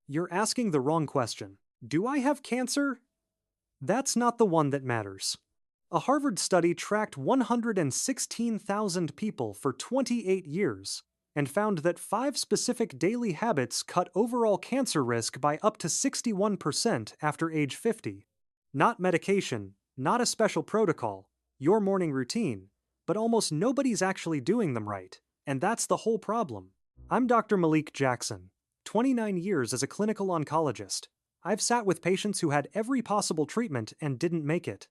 You're asking the wrong question. Do I have cancer? That's not the one that matters. A Harvard study tracked 116,000 people for 28 years and found that 5 specific daily habits cut overall cancer risk by up to 61% after age 50. Not medication, not a special protocol, your morning routine, but almost nobody's actually doing them right, and that's the whole problem. I'm Dr. Malik Jackson, 29 years as a clinical oncologist. I've sat with patients who had every possible treatment and didn't make it.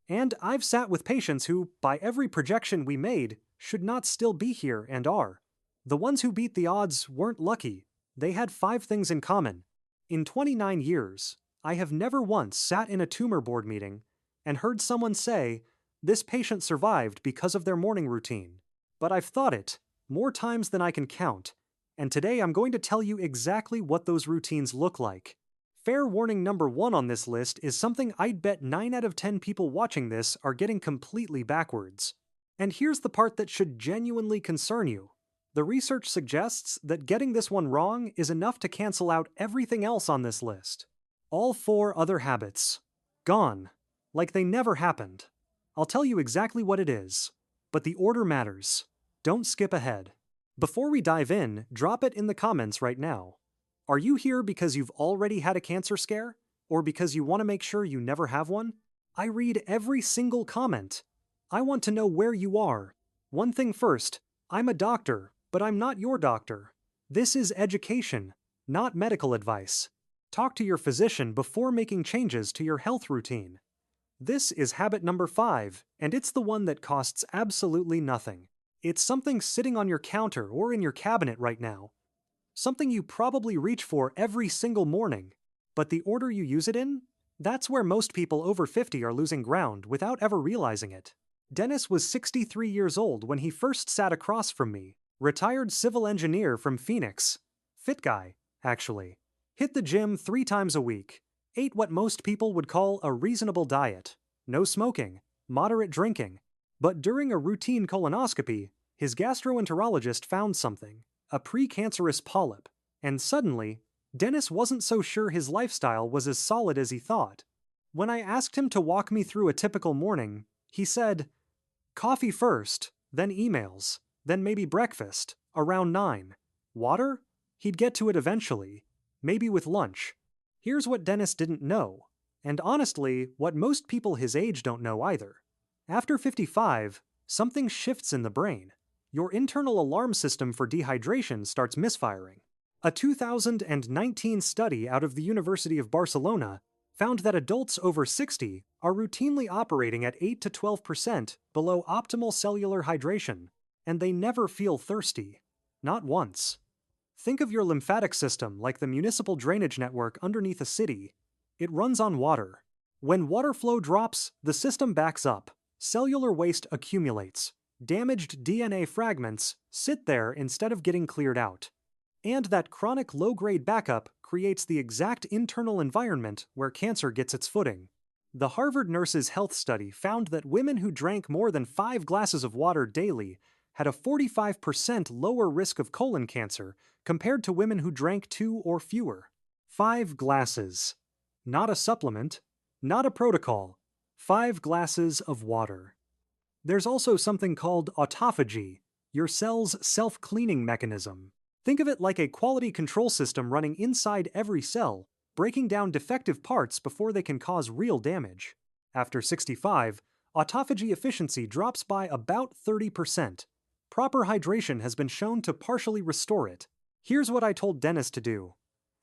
And I've sat with patients who, by every projection we made, should not still be here and are. The ones who beat the odds weren't lucky. They had 5 things in common. In 29 years, I have never once sat in a tumor board meeting and heard someone say, "This patient survived because of their morning routine." But I've thought it, more times than I can count, and today I'm going to tell you exactly what those routines look like. Fair warning number 1 on this list is something I'd bet 9 out of 10 people watching this are getting completely backwards. And here's the part that should genuinely concern you. The research suggests that getting this one wrong is enough to cancel out everything else on this list. All 4 other habits. Gone. Like they never happened. I'll tell you exactly what it is. But the order matters. Don't skip ahead. Before we dive in, drop it in the comments right now. Are you here because you've already had a cancer scare? Or because you want to make sure you never have one? I read every single comment. I want to know where you are. One thing first, I'm a doctor, but I'm not your doctor. This is education, not medical advice. Talk to your physician before making changes to your health routine. This is habit number 5, and it's the one that costs absolutely nothing. It's something sitting on your counter or in your cabinet right now. Something you probably reach for every single morning. But the order you use it in? That's where most people over 50 are losing ground without ever realizing it. Dennis was 63 years old when he first sat across from me, retired civil engineer from Phoenix. Fit guy, actually. Hit the gym 3 times a week. Ate what most people would call a reasonable diet. No smoking, moderate drinking. But during a routine colonoscopy, his gastroenterologist found something. A precancerous polyp, and suddenly, Dennis wasn't so sure his lifestyle was as solid as he thought. When I asked him to walk me through a typical morning, he said, "Coffee first, then emails, then maybe breakfast, around 9. Water? He'd get to it eventually, maybe with lunch." Here's what Dennis didn't know, and honestly, what most people his age don't know either. After 55, something shifts in the brain. Your internal alarm system for dehydration starts misfiring. A 2019 study out of the University of Barcelona found that adults over 60 are routinely operating at 8 to 12% below optimal cellular hydration, and they never feel thirsty. Not once. Think of your lymphatic system like the municipal drainage network underneath a city. It runs on water. When water flow drops, the system backs up. Cellular waste accumulates. Damaged DNA fragments sit there instead of getting cleared out. And that chronic low-grade backup creates the exact internal environment where cancer gets its footing. The Harvard Nurses' Health Study found that women who drank more than 5 glasses of water daily had a 45% lower risk of colon cancer compared to women who drank 2 or fewer. 5 glasses. Not a supplement, not a protocol. 5 glasses of water. There's also something called autophagy, your cell's self-cleaning mechanism. Think of it like a quality control system running inside every cell, breaking down defective parts before they can cause real damage. After 65, autophagy efficiency drops by about 30%. Proper hydration has been shown to partially restore it. Here's what I told Dennis to do.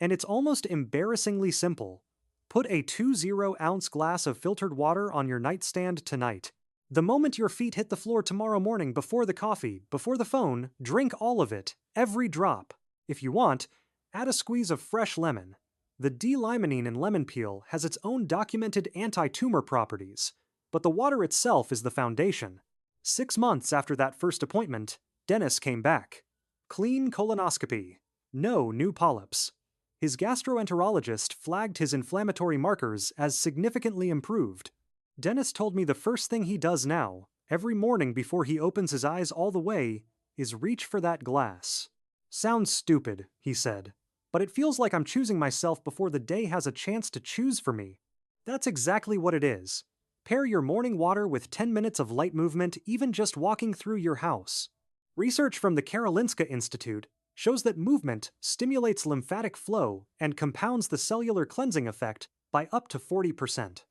And it's almost embarrassingly simple. Put a 20-ounce glass of filtered water on your nightstand tonight. The moment your feet hit the floor tomorrow morning before the coffee, before the phone, drink all of it, every drop. If you want, add a squeeze of fresh lemon. The D-limonene in lemon peel has its own documented anti-tumor properties, but the water itself is the foundation. 6 months after that first appointment, Dennis came back. Clean colonoscopy. No new polyps. His gastroenterologist flagged his inflammatory markers as significantly improved. Dennis told me the first thing he does now, every morning before he opens his eyes all the way, is reach for that glass. Sounds stupid, he said, but but it feels like I'm choosing myself before the day has a chance to choose for me. That's exactly what it is. Pair your morning water with 10 minutes of light movement, even just walking through your house. Research from the Karolinska Institute shows that movement stimulates lymphatic flow and compounds the cellular cleansing effect by up to 40%.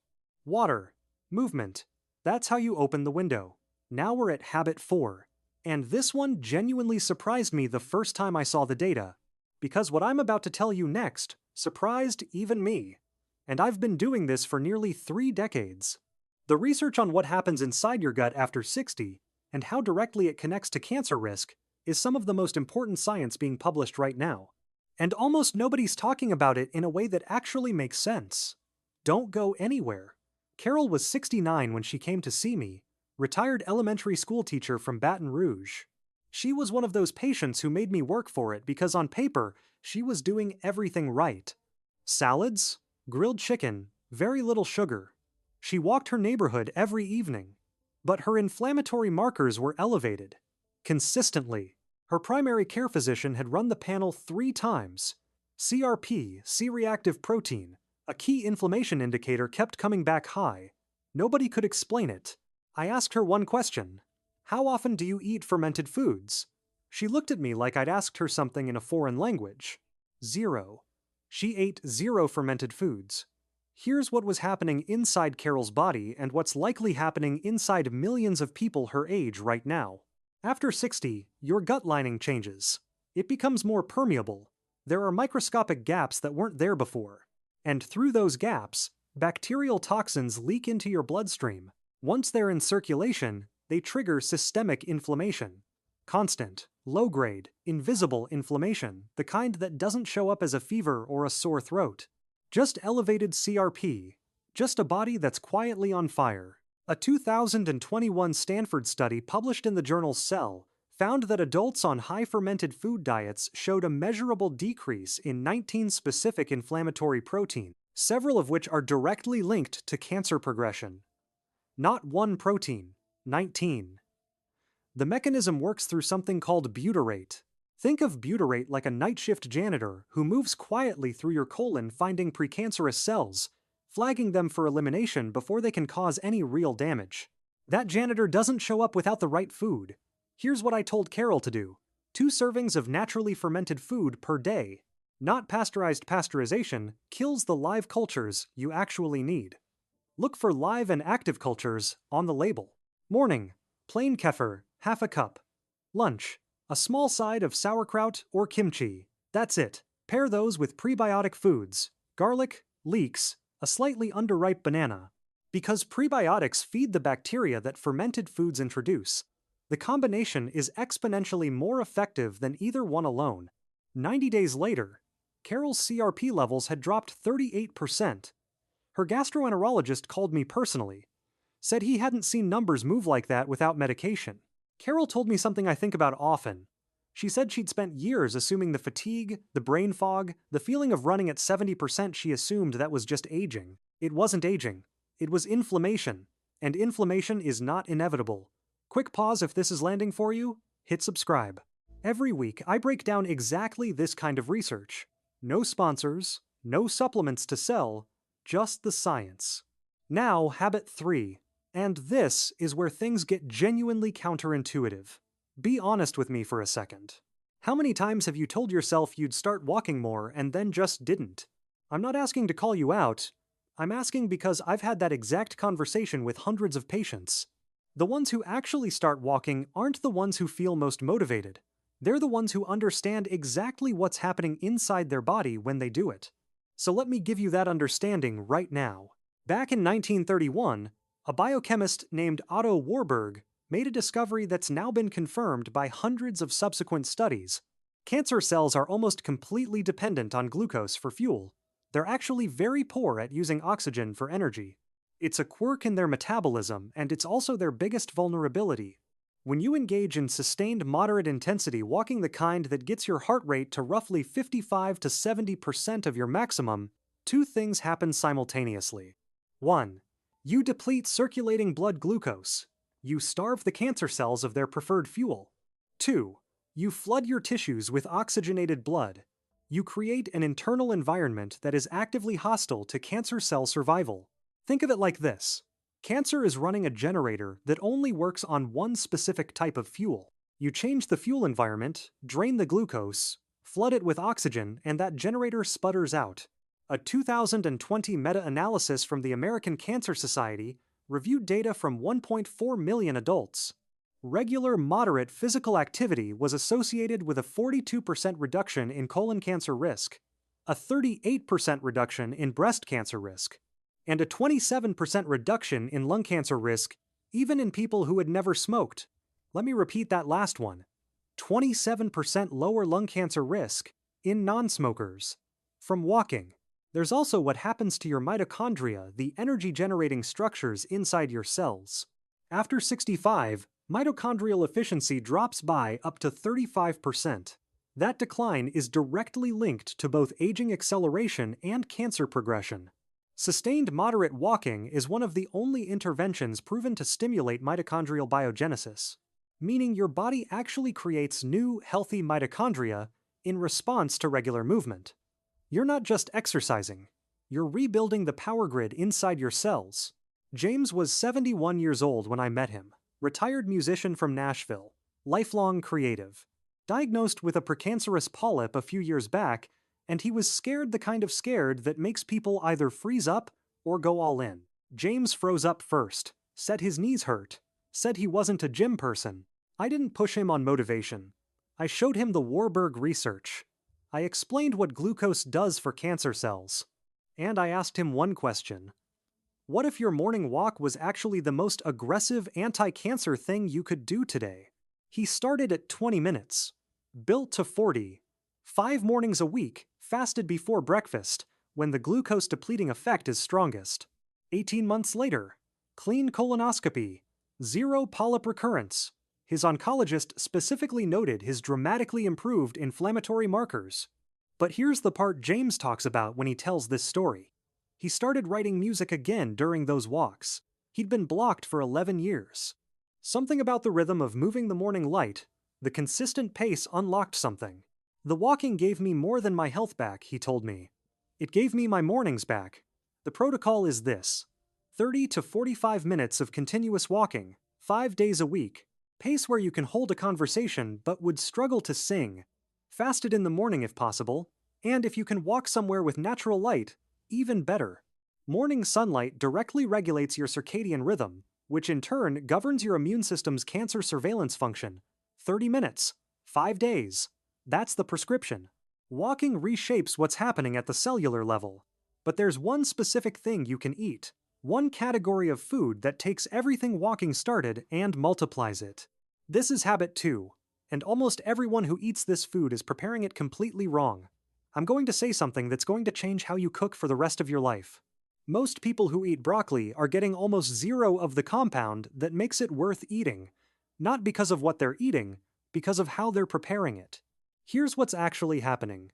Water, movement, that's how you open the window. Now we're at habit 4. And this one genuinely surprised me the first time I saw the data, because what I'm about to tell you next surprised even me. And I've been doing this for nearly 3 decades. The research on what happens inside your gut after 60 and how directly it connects to cancer risk is some of the most important science being published right now. And almost nobody's talking about it in a way that actually makes sense. Don't go anywhere. Carol was 69 when she came to see me, retired elementary school teacher from Baton Rouge. She was one of those patients who made me work for it because on paper, she was doing everything right. Salads, grilled chicken, very little sugar. She walked her neighborhood every evening. But her inflammatory markers were elevated. Consistently. Her primary care physician had run the panel 3 times. CRP, C-reactive protein, a key inflammation indicator, kept coming back high. Nobody could explain it. I asked her one question. How often do you eat fermented foods? She looked at me like I'd asked her something in a foreign language. 0. She ate 0 fermented foods. Here's what was happening inside Carol's body and what's likely happening inside millions of people her age right now. After 60, your gut lining changes. It becomes more permeable. There are microscopic gaps that weren't there before. And through those gaps, bacterial toxins leak into your bloodstream. Once they're in circulation, they trigger systemic inflammation. Constant, low-grade, invisible inflammation, the kind that doesn't show up as a fever or a sore throat. Just elevated CRP. Just a body that's quietly on fire. A 2021 Stanford study published in the journal Cell found that adults on high-fermented food diets showed a measurable decrease in 19 specific inflammatory proteins, several of which are directly linked to cancer progression. Not one protein, 19. The mechanism works through something called butyrate. Think of butyrate like a night shift janitor who moves quietly through your colon finding precancerous cells, flagging them for elimination before they can cause any real damage. That janitor doesn't show up without the right food. Here's what I told Carol to do. 2 servings of naturally fermented food per day. Not pasteurization kills the live cultures you actually need. Look for live and active cultures on the label. Morning, plain kefir, half a cup. Lunch, a small side of sauerkraut or kimchi. That's it. Pair those with prebiotic foods, garlic, leeks, a slightly underripe banana. Because prebiotics feed the bacteria that fermented foods introduce, the combination is exponentially more effective than either one alone. 90 days later, Carol's CRP levels had dropped 38%. Her gastroenterologist called me personally, said he hadn't seen numbers move like that without medication. Carol told me something I think about often. She said she'd spent years assuming the fatigue, the brain fog, the feeling of running at 70% she assumed that was just aging. It wasn't aging. It was inflammation. And inflammation is not inevitable. Quick pause if this is landing for you. Hit subscribe. Every week I break down exactly this kind of research. No sponsors, no supplements to sell, just the science. Now, habit 3. And this is where things get genuinely counterintuitive. Be honest with me for a second. How many times have you told yourself you'd start walking more and then just didn't? I'm not asking to call you out. I'm asking because I've had that exact conversation with hundreds of patients. The ones who actually start walking aren't the ones who feel most motivated. They're the ones who understand exactly what's happening inside their body when they do it. So let me give you that understanding right now. Back in 1931, a biochemist named Otto Warburg made a discovery that's now been confirmed by hundreds of subsequent studies. Cancer cells are almost completely dependent on glucose for fuel. They're actually very poor at using oxygen for energy. It's a quirk in their metabolism, and it's also their biggest vulnerability. When you engage in sustained moderate intensity walking, the kind that gets your heart rate to roughly 55 to 70% of your maximum, 2 things happen simultaneously. 1. You deplete circulating blood glucose. You starve the cancer cells of their preferred fuel. 2. You flood your tissues with oxygenated blood. You create an internal environment that is actively hostile to cancer cell survival. Think of it like this. Cancer is running a generator that only works on one specific type of fuel. You change the fuel environment, drain the glucose, flood it with oxygen, and that generator sputters out. A 2020 meta-analysis from the American Cancer Society reviewed data from 1.4 million adults. Regular moderate physical activity was associated with a 42% reduction in colon cancer risk, a 38% reduction in breast cancer risk, and a 27% reduction in lung cancer risk, even in people who had never smoked. Let me repeat that last one. 27% lower lung cancer risk in non-smokers from walking. There's also what happens to your mitochondria, the energy-generating structures inside your cells. After 65, mitochondrial efficiency drops by up to 35%. That decline is directly linked to both aging acceleration and cancer progression. Sustained moderate walking is one of the only interventions proven to stimulate mitochondrial biogenesis, meaning your body actually creates new, healthy mitochondria in response to regular movement. You're not just exercising, you're rebuilding the power grid inside your cells. James was 71 years old when I met him, retired musician from Nashville, lifelong creative. Diagnosed with a precancerous polyp a few years back, and he was scared, the kind of scared that makes people either freeze up or go all in. James froze up first, said his knees hurt, said he wasn't a gym person. I didn't push him on motivation. I showed him the Warburg research. I explained what glucose does for cancer cells. And I asked him one question. What if your morning walk was actually the most aggressive anti-cancer thing you could do today? He started at 20 minutes, built to 40, 5 mornings a week, fasted before breakfast, when the glucose-depleting effect is strongest. 18 months later, clean colonoscopy, 0 polyp recurrence. His oncologist specifically noted his dramatically improved inflammatory markers. But here's the part James talks about when he tells this story. He started writing music again during those walks. He'd been blocked for 11 years. Something about the rhythm of moving the morning light, the consistent pace unlocked something. The walking gave me more than my health back, he told me. It gave me my mornings back. The protocol is this: 30 to 45 minutes of continuous walking, 5 days a week. Pace where you can hold a conversation but would struggle to sing. Fasted in the morning if possible, and if you can walk somewhere with natural light, even better. Morning sunlight directly regulates your circadian rhythm, which in turn governs your immune system's cancer surveillance function. 30 minutes, 5 days. That's the prescription. Walking reshapes what's happening at the cellular level. But there's one specific thing you can eat. One category of food that takes everything walking started and multiplies it. This is habit 2, and almost everyone who eats this food is preparing it completely wrong. I'm going to say something that's going to change how you cook for the rest of your life. Most people who eat broccoli are getting almost 0 of the compound that makes it worth eating, not because of what they're eating, because of how they're preparing it. Here's what's actually happening.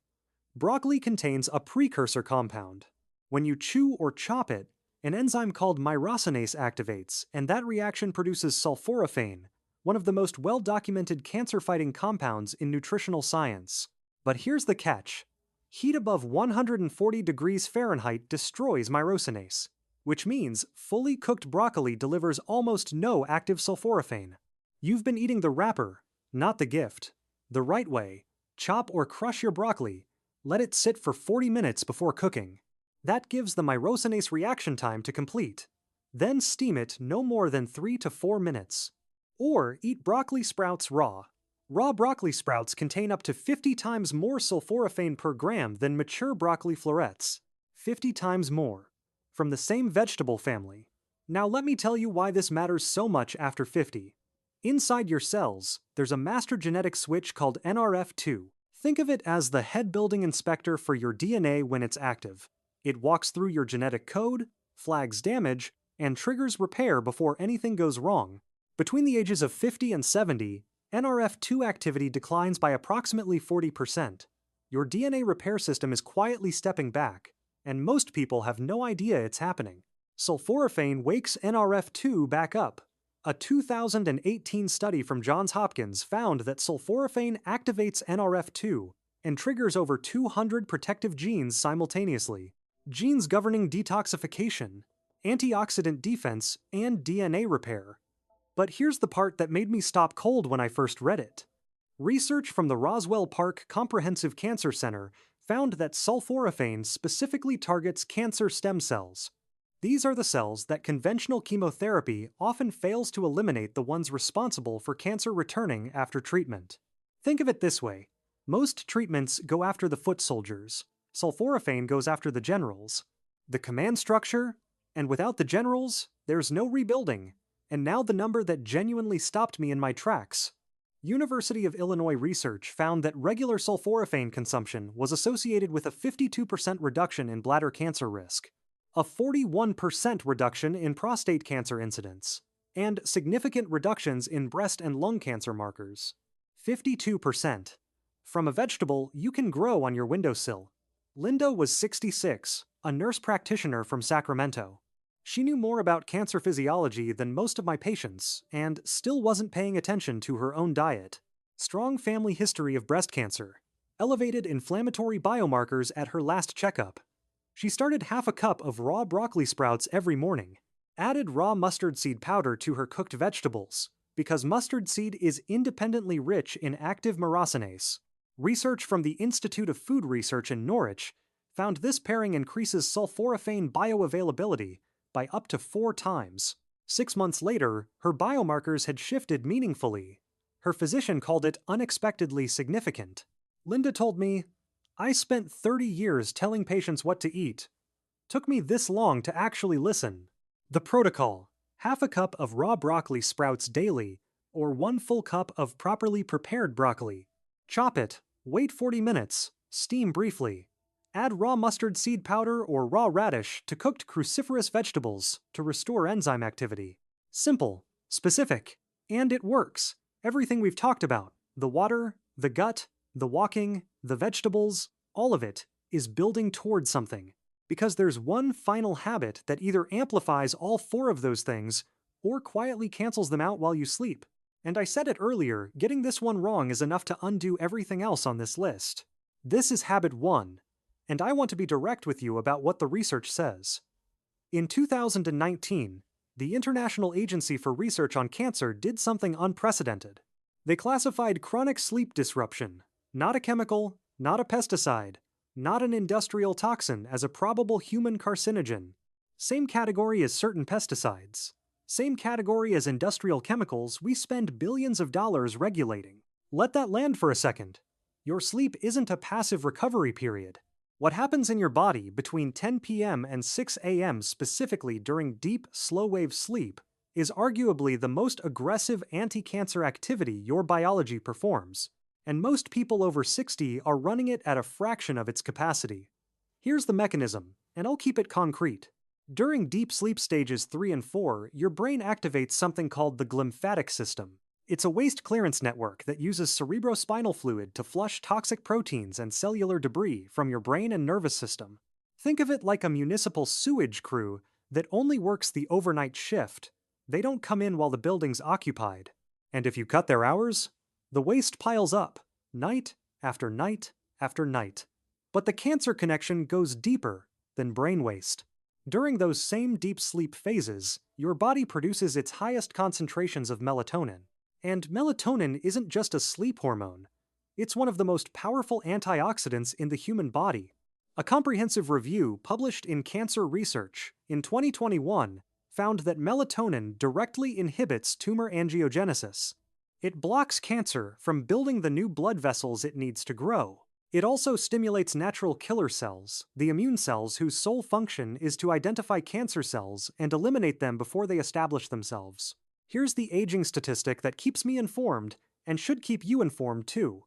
Broccoli contains a precursor compound. When you chew or chop it, an enzyme called myrosinase activates, and that reaction produces sulforaphane, one of the most well-documented cancer-fighting compounds in nutritional science. But here's the catch. Heat above 140 degrees Fahrenheit destroys myrosinase, which means fully cooked broccoli delivers almost no active sulforaphane. You've been eating the wrapper, not the gift. The right way: chop or crush your broccoli, let it sit for 40 minutes before cooking. That gives the myrosinase reaction time to complete. Then steam it no more than 3 to 4 minutes. Or eat broccoli sprouts raw. Raw broccoli sprouts contain up to 50 times more sulforaphane per gram than mature broccoli florets. 50 times more. From the same vegetable family. Now let me tell you why this matters so much after 50. Inside your cells, there's a master genetic switch called NRF2. Think of it as the head-building inspector for your DNA when it's active. It walks through your genetic code, flags damage, and triggers repair before anything goes wrong. Between the ages of 50 and 70, NRF2 activity declines by approximately 40%. Your DNA repair system is quietly stepping back, and most people have no idea it's happening. Sulforaphane wakes NRF2 back up. A 2018 study from Johns Hopkins found that sulforaphane activates NRF2, and triggers over 200 protective genes simultaneously. Genes governing detoxification, antioxidant defense, and DNA repair. But here's the part that made me stop cold when I first read it. Research from the Roswell Park Comprehensive Cancer Center found that sulforaphane specifically targets cancer stem cells. These are the cells that conventional chemotherapy often fails to eliminate, the ones responsible for cancer returning after treatment. Think of it this way. Most treatments go after the foot soldiers. Sulforaphane goes after the generals. The command structure, and without the generals, there's no rebuilding. And now the number that genuinely stopped me in my tracks. University of Illinois research found that regular sulforaphane consumption was associated with a 52% reduction in bladder cancer risk, a 41% reduction in prostate cancer incidence, and significant reductions in breast and lung cancer markers. 52%. From a vegetable you can grow on your windowsill. Linda was 66, a nurse practitioner from Sacramento. She knew more about cancer physiology than most of my patients, and still wasn't paying attention to her own diet. Strong family history of breast cancer. Elevated inflammatory biomarkers at her last checkup. She started half a cup of raw broccoli sprouts every morning. Added raw mustard seed powder to her cooked vegetables, because mustard seed is independently rich in active myrosinase. Research from the Institute of Food Research in Norwich found this pairing increases sulforaphane bioavailability by up to 4 times. 6 months later, her biomarkers had shifted meaningfully. Her physician called it unexpectedly significant. Linda told me, "I spent 30 years telling patients what to eat. Took me this long to actually listen." The protocol: half a cup of raw broccoli sprouts daily, or 1 full cup of properly prepared broccoli. Chop it, wait 40 minutes, steam briefly. Add raw mustard seed powder or raw radish to cooked cruciferous vegetables to restore enzyme activity. Simple, specific, and it works. Everything we've talked about, the water, the gut, the walking, the vegetables, all of it is building towards something. Because there's one final habit that either amplifies all 4 of those things or quietly cancels them out while you sleep. And I said it earlier, getting this one wrong is enough to undo everything else on this list. This is habit 1. And I want to be direct with you about what the research says. In 2019, the International Agency for Research on Cancer did something unprecedented. They classified chronic sleep disruption, not a chemical, not a pesticide, not an industrial toxin, as a probable human carcinogen. Same category as certain pesticides. Same category as industrial chemicals we spend billions of dollars regulating. Let that land for a second. Your sleep isn't a passive recovery period. What happens in your body between 10 p.m. and 6 a.m. specifically during deep, slow-wave sleep is arguably the most aggressive anti-cancer activity your biology performs, and most people over 60 are running it at a fraction of its capacity. Here's the mechanism, and I'll keep it concrete. During deep sleep stages 3 and 4, your brain activates something called the glymphatic system. It's a waste clearance network that uses cerebrospinal fluid to flush toxic proteins and cellular debris from your brain and nervous system. Think of it like a municipal sewage crew that only works the overnight shift. They don't come in while the building's occupied. And if you cut their hours, the waste piles up, night after night after night. But the cancer connection goes deeper than brain waste. During those same deep sleep phases, your body produces its highest concentrations of melatonin. And melatonin isn't just a sleep hormone. It's one of the most powerful antioxidants in the human body. A comprehensive review published in Cancer Research in 2021 found that melatonin directly inhibits tumor angiogenesis. It blocks cancer from building the new blood vessels it needs to grow. It also stimulates natural killer cells, the immune cells whose sole function is to identify cancer cells and eliminate them before they establish themselves. Here's the aging statistic that keeps me informed and should keep you informed too.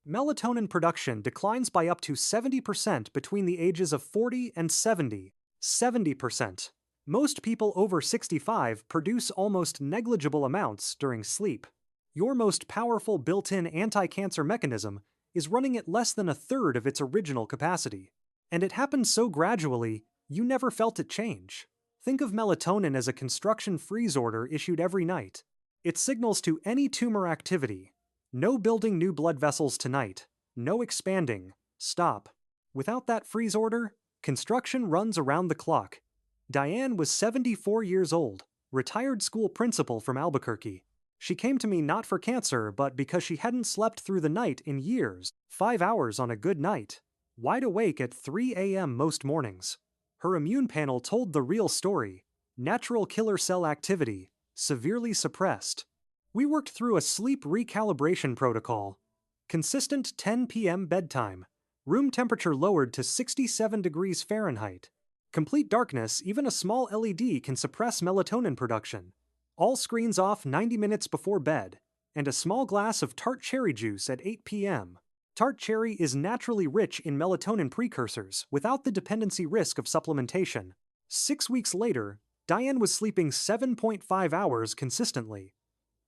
Melatonin production declines by up to 70% between the ages of 40 and 70. 70%. Most people over 65 produce almost negligible amounts during sleep. Your most powerful built-in anti-cancer mechanism is running at less than a third of its original capacity. And it happens so gradually, you never felt it change. Think of melatonin as a construction freeze order issued every night. It signals to any tumor activity, no building new blood vessels tonight, No expanding. Stop. Without that freeze order, construction runs around the clock. Diane was 74 years old, retired school principal from Albuquerque. She came to me not for cancer, but because she hadn't slept through the night in years, 5 hours on a good night. Wide awake at 3 a.m. most mornings. Her immune panel told the real story. Natural killer cell activity, severely suppressed. We worked through a sleep recalibration protocol. Consistent 10 p.m. bedtime. Room temperature lowered to 67 degrees Fahrenheit. Complete darkness, even a small LED can suppress melatonin production. All screens off 90 minutes before bed. And a small glass of tart cherry juice at 8 p.m. Tart cherry is naturally rich in melatonin precursors without the dependency risk of supplementation. 6 weeks later, Diane was sleeping 7.5 hours consistently.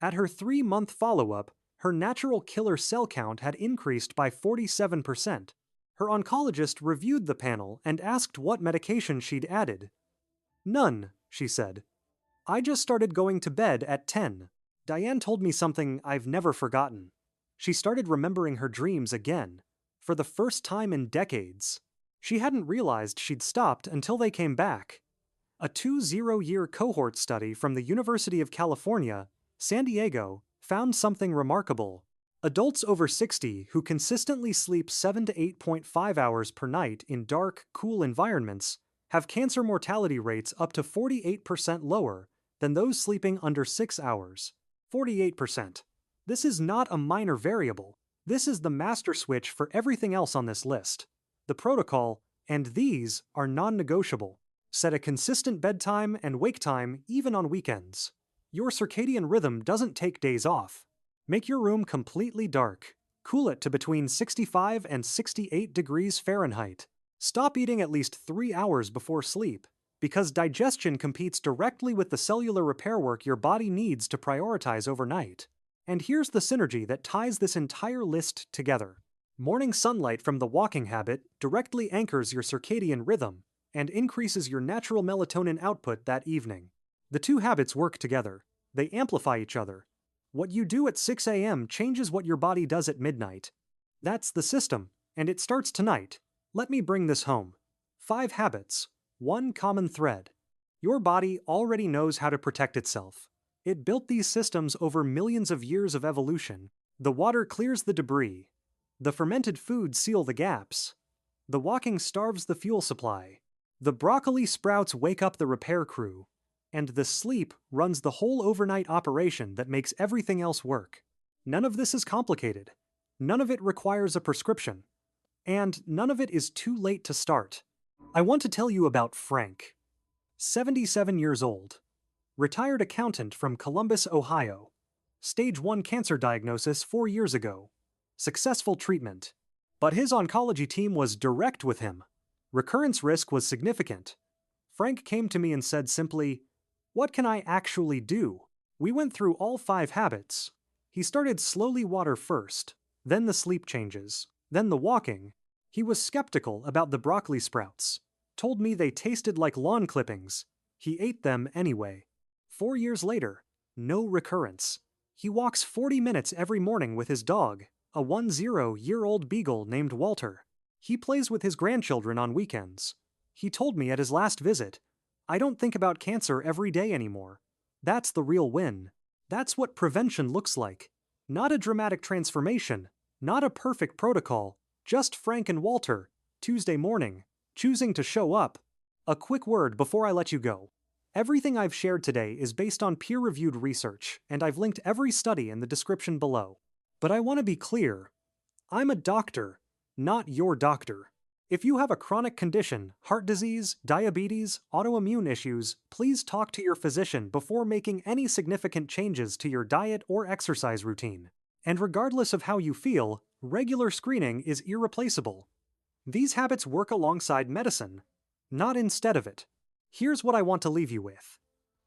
At her 3-month follow-up, her natural killer cell count had increased by 47%. Her oncologist reviewed the panel and asked what medication she'd added. "None," she said. "I just started going to bed at 10. Diane told me something I've never forgotten. She started remembering her dreams again, for the first time in decades. She hadn't realized she'd stopped until they came back. A 20-year cohort study from the University of California, San Diego, found something remarkable. Adults over 60 who consistently sleep 7 to 8.5 hours per night in dark, cool environments have cancer mortality rates up to 48% lower than those sleeping under 6 hours. 48%. This is not a minor variable. This is the master switch for everything else on this list. The protocol, and these, are non-negotiable. Set a consistent bedtime and wake time even on weekends. Your circadian rhythm doesn't take days off. Make your room completely dark. Cool it to between 65 and 68 degrees Fahrenheit. Stop eating at least 3 hours before sleep, because digestion competes directly with the cellular repair work your body needs to prioritize overnight. And here's the synergy that ties this entire list together. Morning sunlight from the walking habit directly anchors your circadian rhythm and increases your natural melatonin output that evening. The two habits work together. They amplify each other. What you do at 6 a.m. changes what your body does at midnight. That's the system, and it starts tonight. Let me bring this home. 5 habits. One common thread. Your body already knows how to protect itself. It built these systems over millions of years of evolution. The water clears the debris. The fermented foods seal the gaps. The walking starves the fuel supply. The broccoli sprouts wake up the repair crew. And the sleep runs the whole overnight operation that makes everything else work. None of this is complicated. None of it requires a prescription. And none of it is too late to start. I want to tell you about Frank. 77 years old. Retired accountant from Columbus, Ohio. Stage 1 cancer diagnosis 4 years ago. Successful treatment. But his oncology team was direct with him. Recurrence risk was significant. Frank came to me and said simply, "What can I actually do?" We went through all 5 habits. He started slowly water first, then the sleep changes, then the walking. He was skeptical about the broccoli sprouts. Told me they tasted like lawn clippings. He ate them anyway. 4 years later, no recurrence. He walks 40 minutes every morning with his dog, a 10-year-old beagle named Walter. He plays with his grandchildren on weekends. He told me at his last visit, "I don't think about cancer every day anymore." That's the real win. That's what prevention looks like. Not a dramatic transformation, not a perfect protocol, just Frank and Walter, Tuesday morning, choosing to show up. A quick word before I let you go. Everything I've shared today is based on peer-reviewed research, and I've linked every study in the description below. But I want to be clear. I'm a doctor, not your doctor. If you have a chronic condition, heart disease, diabetes, autoimmune issues, please talk to your physician before making any significant changes to your diet or exercise routine. And regardless of how you feel, regular screening is irreplaceable. These habits work alongside medicine, not instead of it. Here's what I want to leave you with.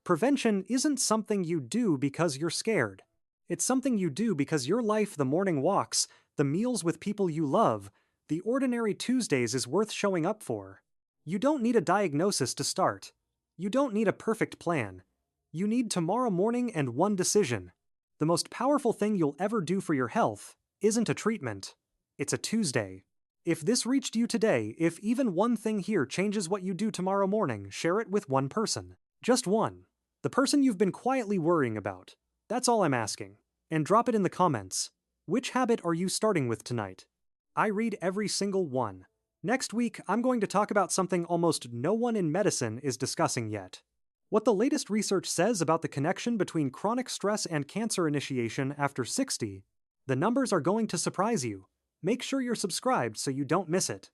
Prevention isn't something you do because you're scared. It's something you do because your life, the morning walks, the meals with people you love, the ordinary Tuesdays is worth showing up for. You don't need a diagnosis to start. You don't need a perfect plan. You need tomorrow morning and one decision. The most powerful thing you'll ever do for your health isn't a treatment. It's a Tuesday. If this reached you today, if even one thing here changes what you do tomorrow morning, share it with one person. Just one. The person you've been quietly worrying about. That's all I'm asking. And drop it in the comments. Which habit are you starting with tonight? I read every single one. Next week, I'm going to talk about something almost no one in medicine is discussing yet. What the latest research says about the connection between chronic stress and cancer initiation after 60. The numbers are going to surprise you. Make sure you're subscribed so you don't miss it.